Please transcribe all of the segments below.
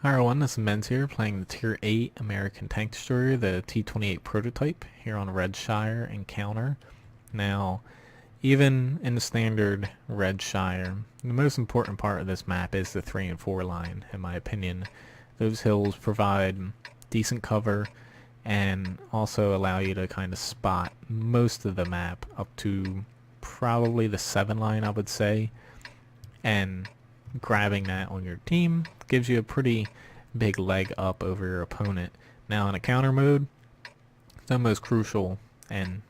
Hi everyone, this is Menz here playing the Tier 8 American tank destroyer, the T28 Prototype, here on Redshire Encounter. Now, even in the standard Redshire, the most important part of this map is the 3 and 4 line, in my opinion. Those hills provide decent cover and also allow you to kind of spot most of the map up to probably the 7 line, I would say. And grabbing that on your team gives you a pretty big leg up over your opponent. Now in a counter mode, it's almost crucial and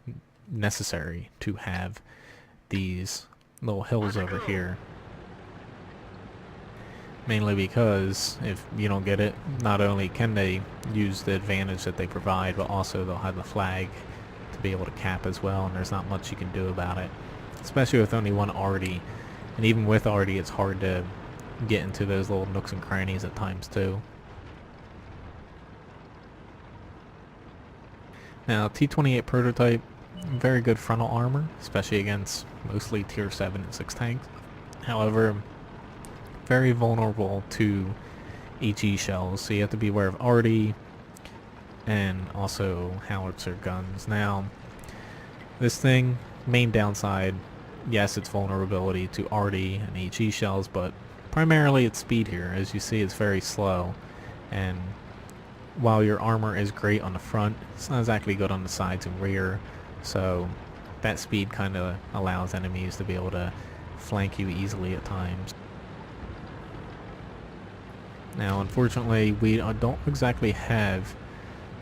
necessary to have these little hills over here. Mainly because if you don't get it, not only can they use the advantage that they provide, but also they'll have the flag to be able to cap as well, and there's not much you can do about it. Especially with only one arty. And even with arty, it's hard to get into those little nooks and crannies at times too. Now, T28 Prototype, very good frontal armor, especially against mostly tier 7 and 6 tanks. However, very vulnerable to HE shells, so you have to be aware of arty and also howitzer guns. Now, this thing, main downside, yes, it's vulnerability to arty and HE shells, but primarily its speed here. As you see, it's very slow, and while your armor is great on the front, it's not exactly good on the sides and rear, so that speed kind of allows enemies to be able to flank you easily at times. Now, unfortunately, we don't exactly have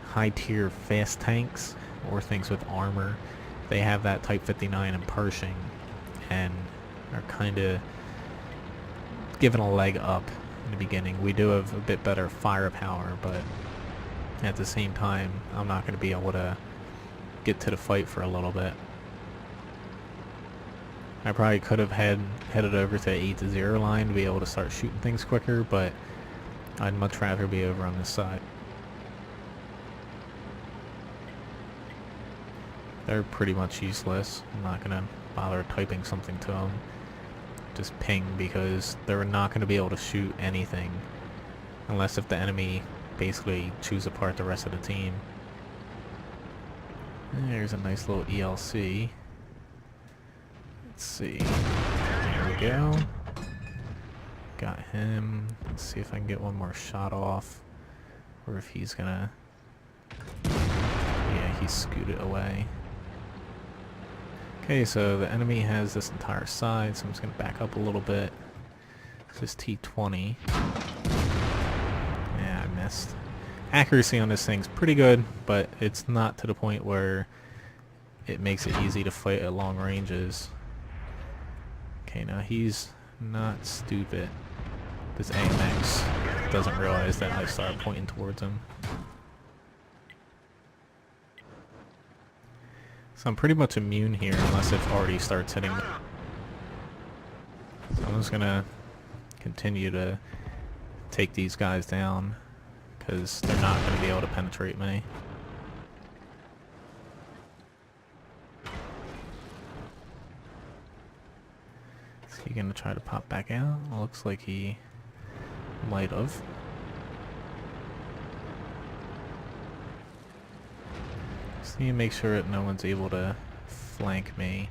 high tier fast tanks or things with armor. They have that Type 59 and Pershing and are kind of given a leg up in the beginning. We do have a bit better firepower, but at the same time, I'm not going to be able to get to the fight for a little bit. I probably could have headed over to the 8-0 line to be able to start shooting things quicker, but I'd much rather be over on this side. They're pretty much useless. I'm not going to bother typing something to them. Just ping, because they're not going to be able to shoot anything unless if the enemy basically chews apart the rest of the team. There's a nice little ELC. Let's see. There we go. Got him. Let's see if I can get one more shot off, or if he's gonna... Yeah, he scooted away. Okay, so the enemy has this entire side, so I'm just gonna back up a little bit. This is T20. Yeah, I missed. Accuracy on this thing's pretty good, but it's not to the point where it makes it easy to fight at long ranges. Okay, now he's not stupid. This AMX doesn't realize that I started pointing towards him. So I'm pretty much immune here unless it already starts hitting me. So I'm just gonna continue to take these guys down because they're not gonna be able to penetrate me. Is he gonna try to pop back out? Looks like he might have. Just need to make sure that no one's able to flank me,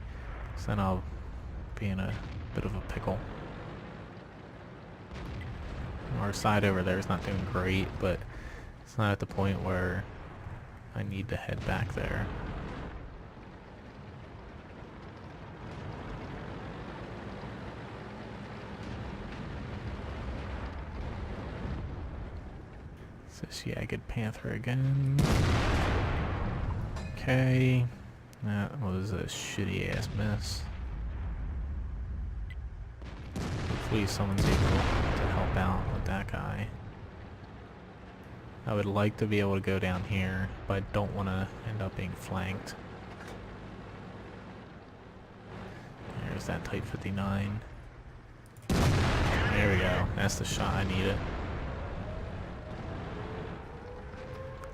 so then I'll be in a bit of a pickle. Our side over there is not doing great, but it's not at the point where I need to head back there. This Jagged Panther again. Okay, that was a shitty ass miss. Hopefully someone's able to help out with that guy. I would like to be able to go down here, but I don't want to end up being flanked. There's that Type 59. There we go. That's the shot I needed.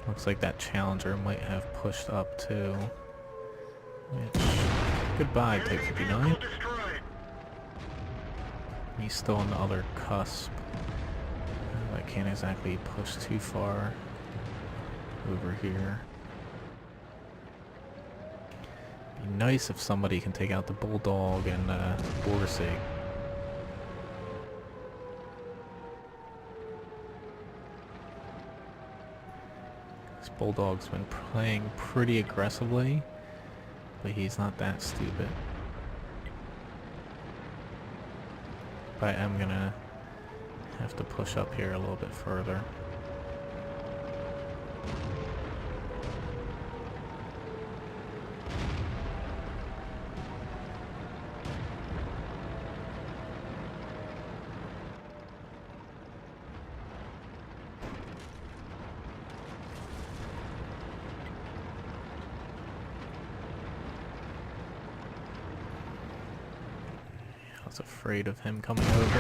Looks like that Challenger might have pushed up too. Which, goodbye, Type 59. He's still on the other cusp. I can't exactly push too far over here. Be nice if somebody can take out the Bulldog and Borsig. This Bulldog's been playing pretty aggressively, but he's not that stupid. But I'm gonna have to push up here a little bit further. I was afraid of him coming over.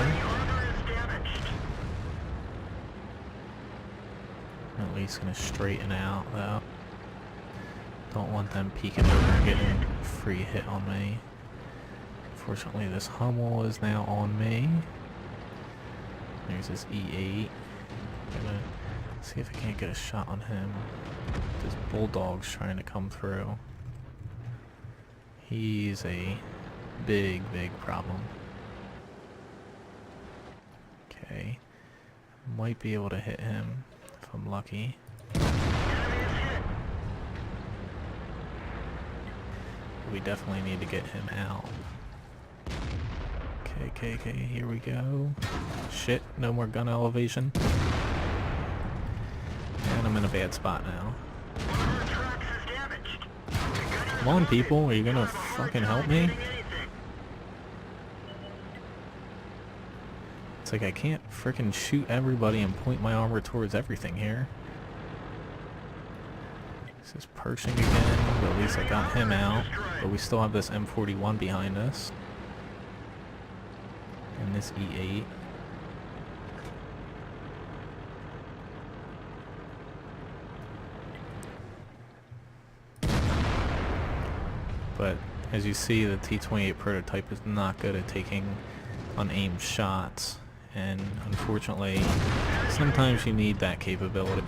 I'm at least gonna straighten out though. Don't want them peeking over and getting a free hit on me. Unfortunately, this Hummel is now on me. There's this E8. I'm gonna see if I can't get a shot on him. This Bulldog's trying to come through. He's a big problem. Okay. Might be able to hit him if I'm lucky. We definitely need to get him out. Okay, here we go. Shit, no more gun elevation. And I'm in a bad spot now. Come on, people, are you gonna fucking help me? It's like I can't frickin' shoot everybody and point my armor towards everything here. This is Pershing again, but at least I got him out. But we still have this M41 behind us. And this E8. But as you see, the T28 Prototype is not good at taking unaimed shots. And unfortunately, sometimes you need that capability.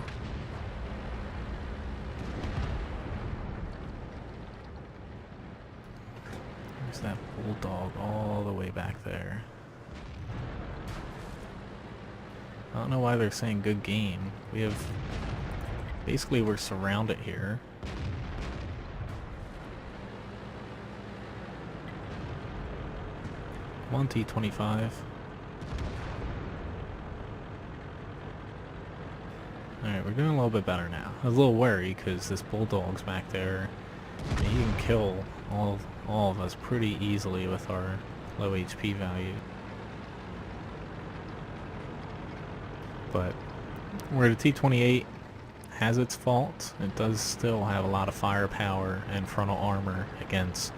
There's that Bulldog all the way back there. I don't know why they're saying good game. We have... Basically, we're surrounded here. Come on, T25. Alright, we're doing a little bit better now. I was a little worried because this Bulldog's back there. And he can kill all of us pretty easily with our low HP value. But where the T28 has its faults, it does still have a lot of firepower and frontal armor against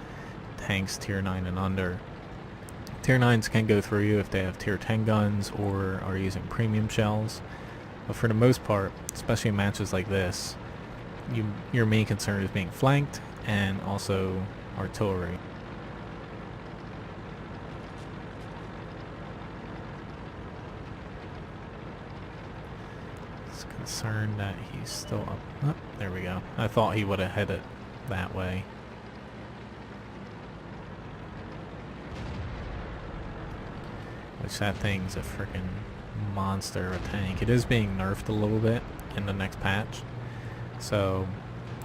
tanks tier 9 and under. Tier 9s can go through you if they have tier 10 guns or are using premium shells. But for the most part, especially in matches like this, your main concern is being flanked and also artillery. It's concerned that he's still up. Oh, there we go. I thought he would have hit it that way. Which that thing's a freaking monster of a tank. It is being nerfed a little bit in the next patch. So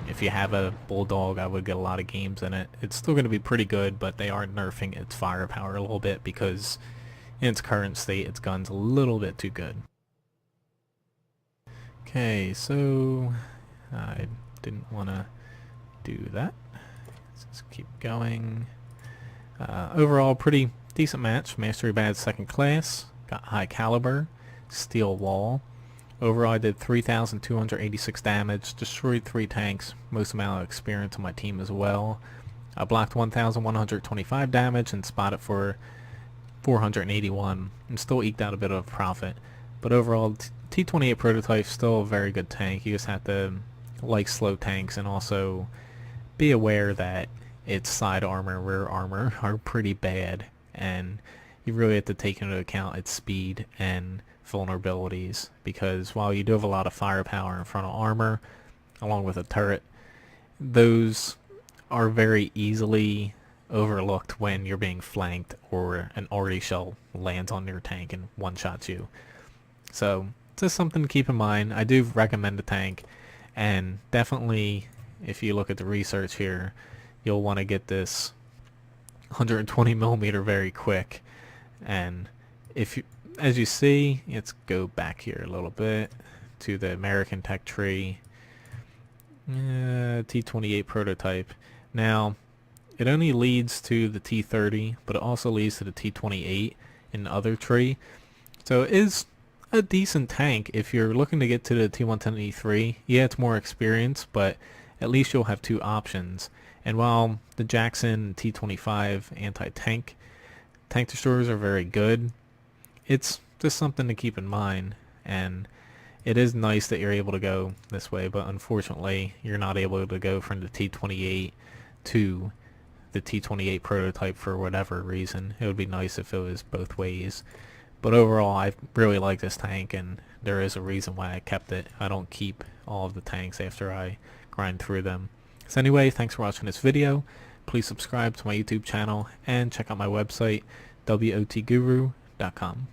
if you have a Bulldog, I would get a lot of games in it. It's still going to be pretty good, but they are nerfing its firepower a little bit because in its current state, its gun's a little bit too good. Okay, so I didn't want to do that. Let's just keep going. Overall, pretty decent match. Mastery Badge second class. Got high caliber. Steel wall. Overall, I did 3,286 damage. Destroyed 3 tanks. Most amount of experience on my team as well. I blocked 1,125 damage and spotted for 481. And still eked out a bit of profit. But overall, T28 Prototype still a very good tank. You just have to like slow tanks and also be aware that its side armor and rear armor are pretty bad, and you really have to take into account its speed and vulnerabilities, because while you do have a lot of firepower in front of armor along with a turret, those are very easily overlooked when you're being flanked or an arty shell lands on your tank and one-shots you. So just something to keep in mind. I do recommend the tank, and definitely if you look at the research here, you'll want to get this 120 millimeter very quick. And if you, as you see, let's go back here a little bit to the American tech tree, T28 Prototype. Now it only leads to the T30, but it also leads to the T28 in the other tree. So it is a decent tank if you're looking to get to the T110E3. Yeah, it's more experience, but at least you'll have two options. And while the Jackson T25 anti-tank tank destroyers are very good, it's just something to keep in mind. And it is nice that you're able to go this way, but unfortunately you're not able to go from the T28 to the T28 Prototype for whatever reason. It would be nice if it was both ways. But overall, I really like this tank, and there is a reason why I kept it. I don't keep all of the tanks after I grind through them. So anyway, thanks for watching this video. Please subscribe to my YouTube channel and check out my website, wotguru.com.